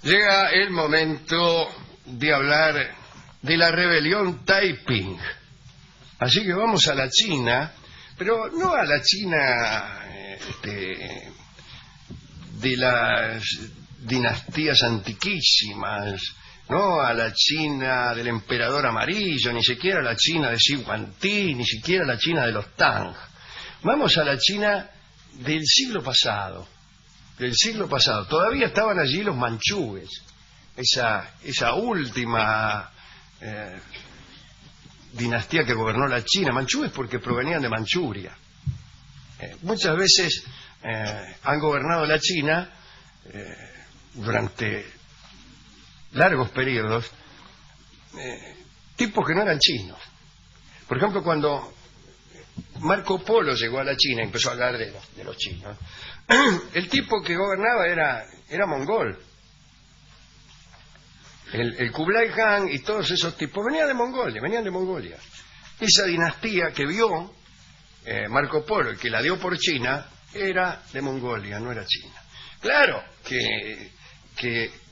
Llega el momento de hablar de la rebelión Taiping. Así que vamos a la China, pero no a la China de las dinastías antiquísimas, no a la China del emperador amarillo, ni siquiera a la China de Xi Huangdi, ni siquiera a la China de los Tang. Vamos a la China del siglo pasado. Todavía estaban allí los manchúes, esa última dinastía que gobernó la China. Manchúes porque provenían de Manchuria. Muchas veces han gobernado la China durante largos periodos tipos que no eran chinos. Por ejemplo, cuando Marco Polo llegó a la China y empezó a hablar de los chinos, el tipo que gobernaba era mongol. El Kublai Khan y todos esos tipos venían de Mongolia. Esa dinastía que vio Marco Polo y que la dio por China era de Mongolia, no era China. Claro que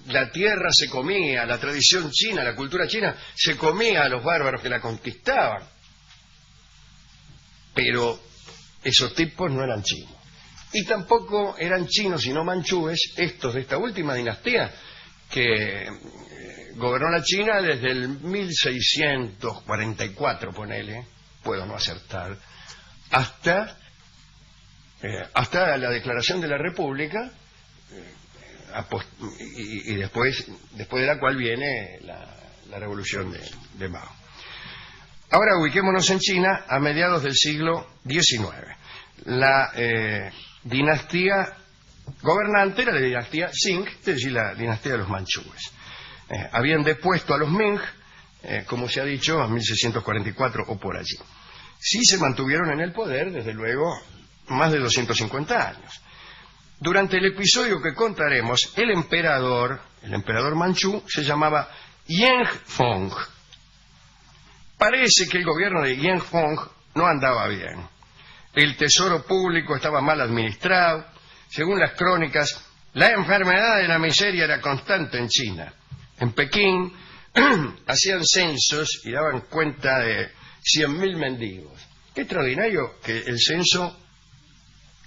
la tierra se comía, la tradición china, la cultura china se comía a los bárbaros que la conquistaban. Pero esos tipos no eran chinos. Y tampoco eran chinos sino manchúes, estos de esta última dinastía que gobernó la China desde el 1644, ponele, puedo no acertar, hasta la declaración de la República, y después de la cual viene la revolución de Mao. Ahora ubiquémonos en China a mediados del siglo XIX. La dinastía gobernante era la dinastía Qing, es decir, la dinastía de los manchúes. Habían depuesto a los Ming, como se ha dicho, en 1644 o por allí. Sí se mantuvieron en el poder, desde luego, más de 250 años. Durante el episodio que contaremos, el emperador manchú se llamaba Yanfeng. Parece que el gobierno de Yanfeng no andaba bien. El tesoro público estaba mal administrado. Según las crónicas, la enfermedad de la miseria era constante en China. En Pekín hacían censos y daban cuenta de 100.000 mendigos. Qué extraordinario que el censo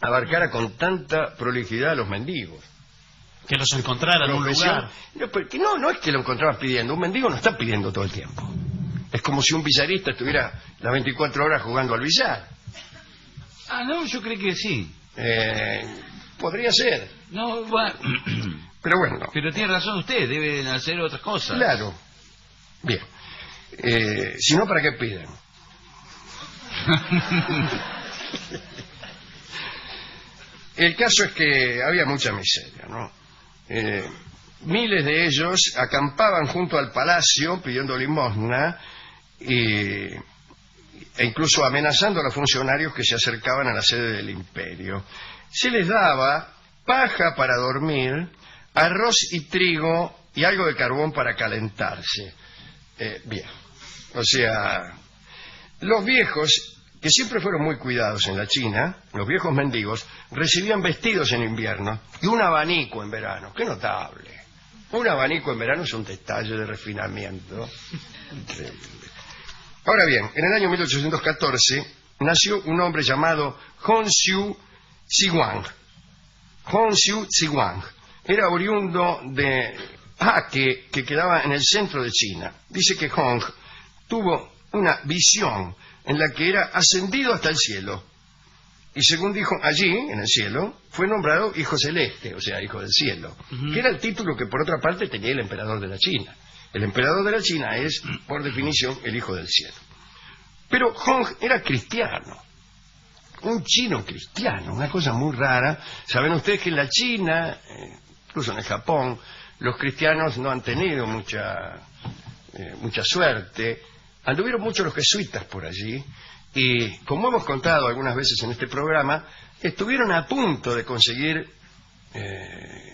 abarcara con tanta prolijidad a los mendigos. Que los encontraran en un lugar. No es que lo encontraban pidiendo. Un mendigo no está pidiendo todo el tiempo. Es como si un billarista estuviera las 24 horas jugando al billar. Ah, no, yo creo que sí. Podría ser. No, bueno. Pero bueno. Pero tiene razón usted, deben hacer otras cosas. Claro. Bien. Si no, ¿para qué piden? El caso es que había mucha miseria, ¿no? Miles de ellos acampaban junto al palacio pidiendo limosna e incluso amenazando a los funcionarios que se acercaban a la sede del imperio. Se les daba paja para dormir, arroz y trigo y algo de carbón para calentarse. Bien, o sea, los viejos, que siempre fueron muy cuidados en la China, los viejos mendigos, recibían vestidos en invierno y un abanico en verano. ¡Qué notable! Un abanico en verano es un detalle de refinamiento increíble. Ahora bien, en el año 1814 nació un hombre llamado Hongxiu Zhiwang. Hongxiu Zhiwang era oriundo de Ake, que quedaba en el centro de China. Dice que Hong tuvo una visión en la que era ascendido hasta el cielo. Y según dijo, allí, en el cielo, fue nombrado Hijo Celeste, o sea, Hijo del Cielo, que era el título que por otra parte tenía el emperador de la China. El emperador de la China es, por definición, el Hijo del Cielo. Pero Hong era cristiano, un chino cristiano, una cosa muy rara. Saben ustedes que en la China, incluso en el Japón, los cristianos no han tenido mucha suerte. Anduvieron mucho los jesuitas por allí y, como hemos contado algunas veces en este programa, estuvieron a punto de conseguir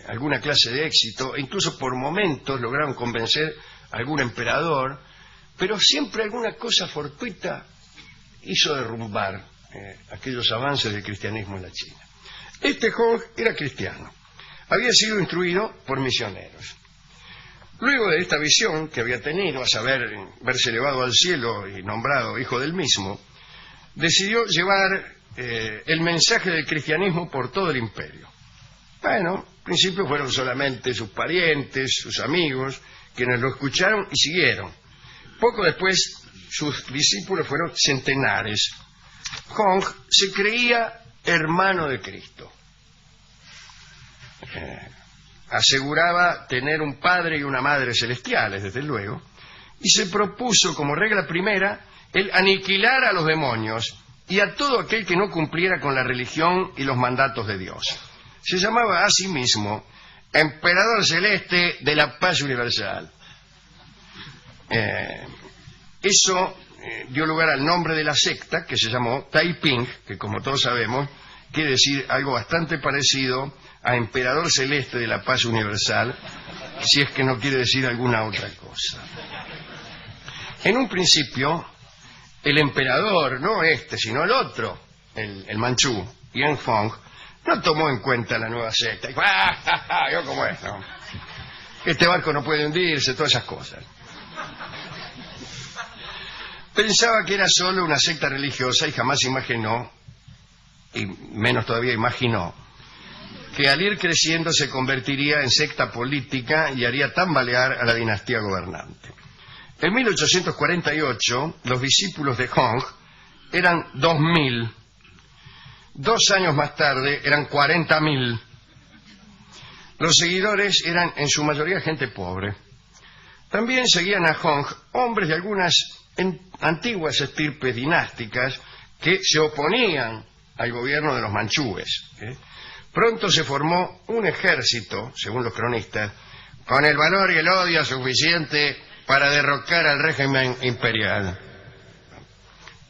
alguna clase de éxito, e incluso por momentos lograron convencer a algún emperador, pero siempre alguna cosa fortuita hizo derrumbar aquellos avances del cristianismo en la China. Este Hong era cristiano, había sido instruido por misioneros. Luego de esta visión que había tenido, a saber, verse elevado al cielo y nombrado hijo del mismo, decidió llevar el mensaje del cristianismo por todo el imperio. Bueno, al principio fueron solamente sus parientes, sus amigos, quienes lo escucharon y siguieron. Poco después, sus discípulos fueron centenares. Hong se creía hermano de Cristo. Aseguraba tener un padre y una madre celestiales, desde luego, y se propuso como regla primera el aniquilar a los demonios y a todo aquel que no cumpliera con la religión y los mandatos de Dios. Se llamaba a sí mismo Emperador Celeste de la Paz Universal. Eso dio lugar al nombre de la secta, que se llamó Taiping, que como todos sabemos quiere decir algo bastante parecido a Emperador Celeste de la Paz Universal, si es que no quiere decir alguna otra cosa. En un principio, el emperador, no este, sino el otro, el manchú, Yen Fong, no tomó en cuenta la nueva secta. Dijo, yo como esto. Este barco no puede hundirse, todas esas cosas. Pensaba que era solo una secta religiosa y jamás imaginó, y menos todavía imaginó, que al ir creciendo se convertiría en secta política y haría tambalear a la dinastía gobernante. En 1848, los discípulos de Hong eran 2.000. 2 años más tarde eran 40.000. Los seguidores eran en su mayoría gente pobre. También seguían a Hong hombres de algunas antiguas estirpes dinásticas que se oponían al gobierno de los manchúes. Pronto se formó un ejército, según los cronistas, con el valor y el odio suficiente para derrocar al régimen imperial.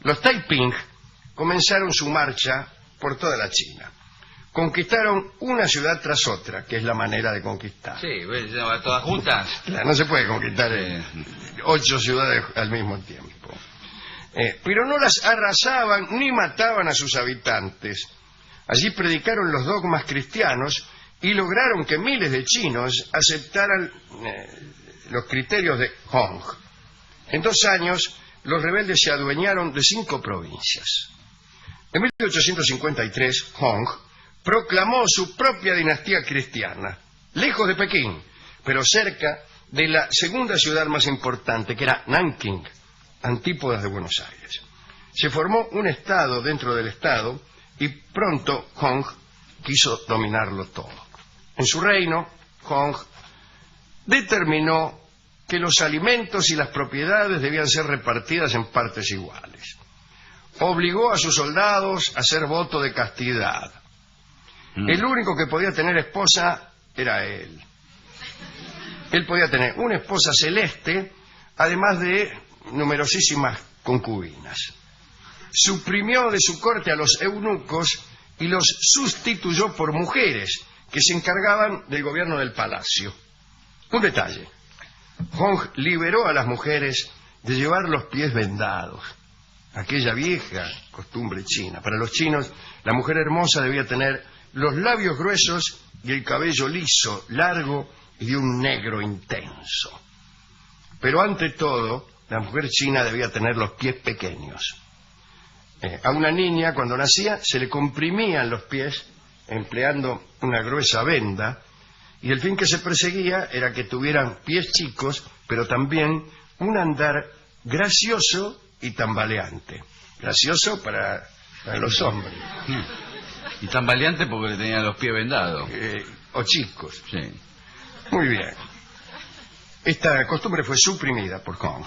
Los Taiping comenzaron su marcha por toda la China. Conquistaron una ciudad tras otra, que es la manera de conquistar. Sí, todas juntas. No se puede conquistar 8 ciudades al mismo tiempo. Pero no las arrasaban ni mataban a sus habitantes. Allí predicaron los dogmas cristianos y lograron que miles de chinos aceptaran los criterios de Hong. En 2 años, los rebeldes se adueñaron de 5 provincias. En 1853, Hong proclamó su propia dinastía cristiana, lejos de Pekín, pero cerca de la segunda ciudad más importante, que era Nanking, antípodas de Buenos Aires. Se formó un estado dentro del estado y pronto Hong quiso dominarlo todo. En su reino, Hong determinó que los alimentos y las propiedades debían ser repartidas en partes iguales. Obligó a sus soldados a hacer voto de castidad. El único que podía tener esposa era él. Él podía tener una esposa celeste, además de numerosísimas concubinas. Suprimió de su corte a los eunucos y los sustituyó por mujeres que se encargaban del gobierno del palacio. Un detalle: Hong liberó a las mujeres de llevar los pies vendados, aquella vieja costumbre china. Para los chinos, la mujer hermosa debía tener los labios gruesos y el cabello liso, largo y de un negro intenso. Pero ante todo, la mujer china debía tener los pies pequeños. A una niña, cuando nacía, se le comprimían los pies empleando una gruesa venda, y el fin que se perseguía era que tuvieran pies chicos, pero también un andar gracioso y tambaleante. Gracioso para los hombres. Y tambaleante porque le tenían los pies vendados. O chicos. Sí. Muy bien. Esta costumbre fue suprimida por Hong.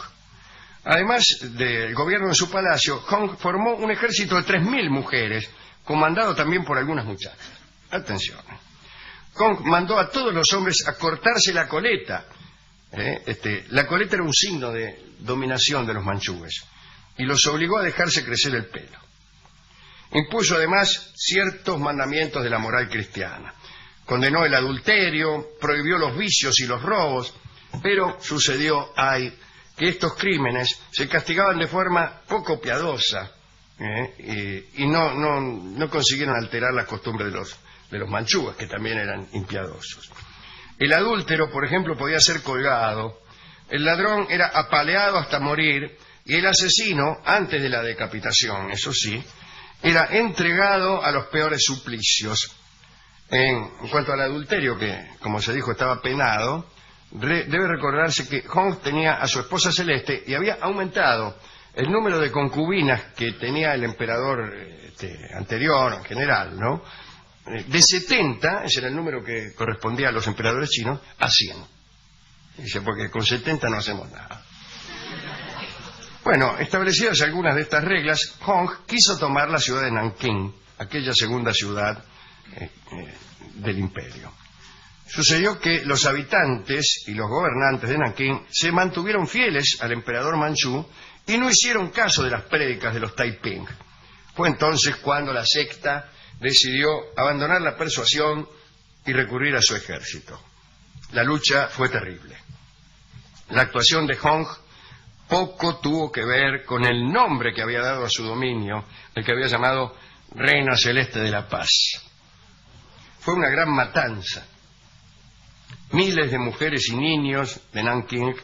Además del gobierno de su palacio, Hong formó un ejército de 3.000 mujeres, comandado también por algunas muchachas. Atención. Hong mandó a todos los hombres a cortarse la coleta. La coleta era un signo de dominación de los manchúes, y los obligó a dejarse crecer el pelo. Impuso además ciertos mandamientos de la moral cristiana. Condenó el adulterio, prohibió los vicios y los robos, pero sucedió que estos crímenes se castigaban de forma poco piadosa, y no consiguieron alterar las costumbres de los manchúes, que también eran impiadosos. El adúltero, por ejemplo, podía ser colgado, el ladrón era apaleado hasta morir, y el asesino, antes de la decapitación, eso sí, era entregado a los peores suplicios. En cuanto al adulterio, que, como se dijo, estaba penado, debe recordarse que Hong tenía a su esposa Celeste y había aumentado el número de concubinas que tenía el emperador anterior, en general, ¿no? De 70, ese era el número que correspondía a los emperadores chinos, a 100. Dice, porque con 70 no hacemos nada. Bueno, establecidas algunas de estas reglas, Hong quiso tomar la ciudad de Nankín, aquella segunda ciudad del imperio. Sucedió que los habitantes y los gobernantes de Nankín se mantuvieron fieles al emperador manchú y no hicieron caso de las prédicas de los Taiping. Fue entonces cuando la secta decidió abandonar la persuasión y recurrir a su ejército. La lucha fue terrible. La actuación de Hong poco tuvo que ver con el nombre que había dado a su dominio, el que había llamado Reino Celeste de la Paz. Fue una gran matanza. Miles de mujeres y niños de Nankín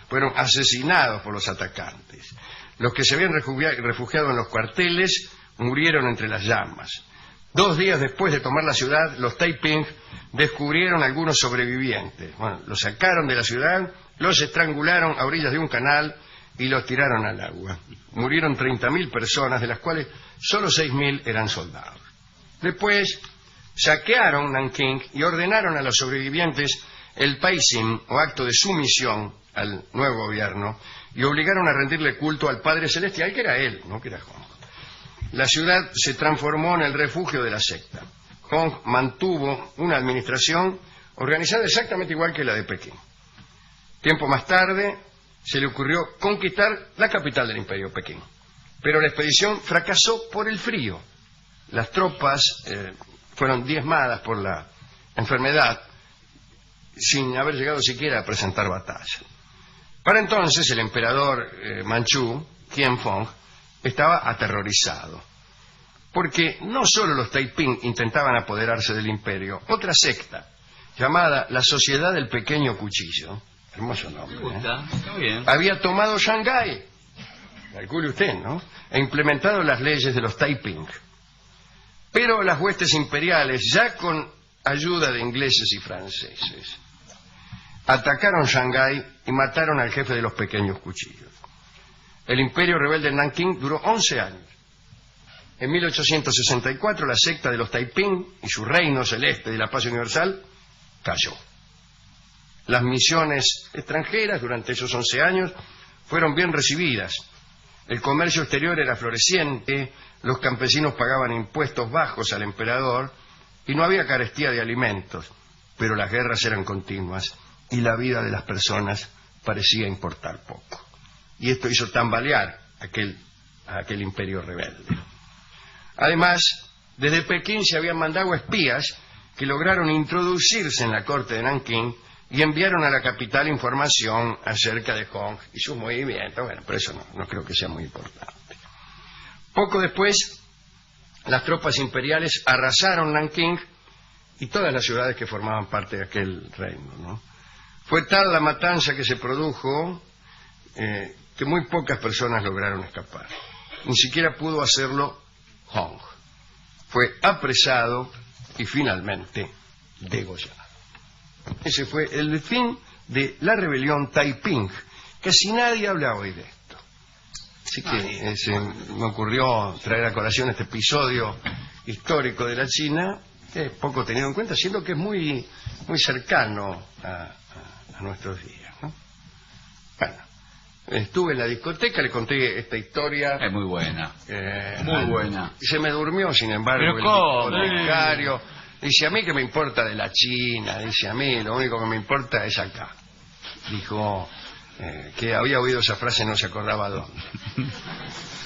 fueron asesinados por los atacantes. Los que se habían refugiado en los cuarteles murieron entre las llamas. 2 días después de tomar la ciudad, los Taiping descubrieron algunos sobrevivientes. Bueno, los sacaron de la ciudad, los estrangularon a orillas de un canal y los tiraron al agua. Murieron 30.000 personas, de las cuales solo 6.000 eran soldados. Después saquearon Nankín y ordenaron a los sobrevivientes el Paisim, o acto de sumisión al nuevo gobierno, y obligaron a rendirle culto al Padre Celestial, que era él, no que era Hong. La ciudad se transformó en el refugio de la secta. Hong mantuvo una administración organizada exactamente igual que la de Pekín. Tiempo más tarde se le ocurrió conquistar la capital del imperio, Pekín. Pero la expedición fracasó por el frío. Las tropas fueron diezmadas por la enfermedad, sin haber llegado siquiera a presentar batalla. Para entonces el emperador manchú, Qianfong, estaba aterrorizado, porque no solo los Taiping intentaban apoderarse del imperio, otra secta, llamada la Sociedad del Pequeño Cuchillo, hermoso nombre, Está bien, había tomado Shanghái, calcule usted, ¿no?, e implementado las leyes de los Taiping. Pero las huestes imperiales, ya con ayuda de ingleses y franceses, atacaron Shanghái y mataron al jefe de los pequeños cuchillos. El imperio rebelde en Nankín duró 11 años. En 1864 la secta de los Taiping y su reino celeste de la paz universal cayó. Las misiones extranjeras durante esos 11 años fueron bien recibidas. El comercio exterior era floreciente, los campesinos pagaban impuestos bajos al emperador y no había carestía de alimentos, pero las guerras eran continuas y la vida de las personas parecía importar poco. Y esto hizo tambalear a aquel imperio rebelde. Además, desde Pekín se habían mandado espías que lograron introducirse en la corte de Nankín y enviaron a la capital información acerca de Hong y sus movimientos. Bueno, pero eso no creo que sea muy importante. Poco después, las tropas imperiales arrasaron Nankín y todas las ciudades que formaban parte de aquel reino, ¿no? Fue tal la matanza que se produjo que muy pocas personas lograron escapar. Ni siquiera pudo hacerlo Hong. Fue apresado y finalmente degollado. Ese fue el fin de la rebelión Taiping. Casi nadie habla hoy de esto. Así que me ocurrió traer a colación este episodio histórico de la China, que es poco tenido en cuenta, siendo que es muy, muy cercano a nuestros días, ¿no? Bueno, estuve en la discoteca, le conté esta historia. Es muy buena. Muy buena. Y se me durmió, sin embargo, ¿Pero el discotecario. Dice, a mí que me importa de la China, dice, a mí lo único que me importa es acá. Dijo que había oído esa frase, no se acordaba dónde.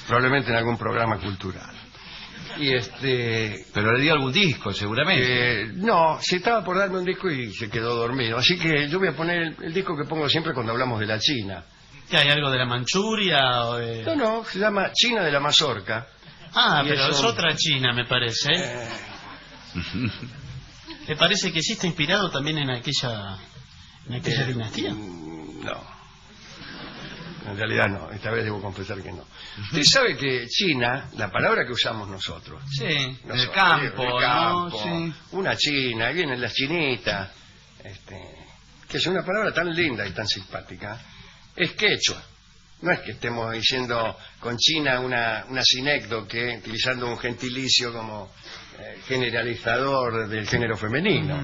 Probablemente en algún programa cultural. Y Pero le dio algún disco, seguramente. No, se estaba por darme un disco y se quedó dormido. Así que yo voy a poner el disco que pongo siempre cuando hablamos de la China. ¿Que hay algo de la Manchuria o de...? No, se llama China de la Mazorca. Pero es otra China, me parece. ¿Le parece que sí está inspirado también en aquella dinastía? No. En realidad no, esta vez debo confesar que no. Usted sabe que China, la palabra que usamos nosotros, Sí, nosotros, el campo, el ¿no? campo, Sí. una china, ahí vienen las chinitas, que es una palabra tan linda y tan simpática, es quechua. No es que estemos diciendo con China una sinécdoque, utilizando un gentilicio como generalizador del género femenino.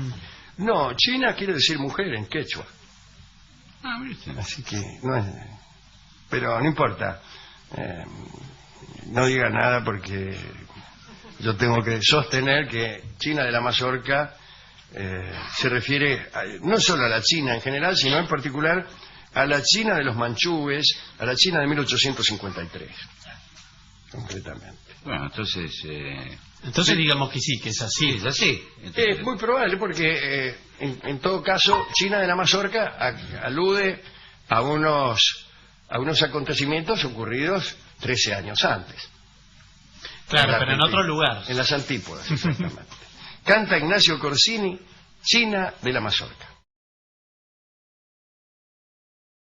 No, China quiere decir mujer en quechua. Ah, ¿viste? Así que no es... Pero no importa. No diga nada porque yo tengo que sostener que China de la Mazorca se refiere no solo a la China en general, sino en particular a la China de los manchúes, a la China de 1853, concretamente. Bueno, entonces... Entonces digamos que sí, que es así. Sí, es así. Entonces, Es muy probable porque, en todo caso, China de la Mazorca alude a unos acontecimientos ocurridos 13 años antes. Claro, pero en otro lugar. En las antípodas, exactamente. Canta Ignacio Corsini, China de la Mazorca.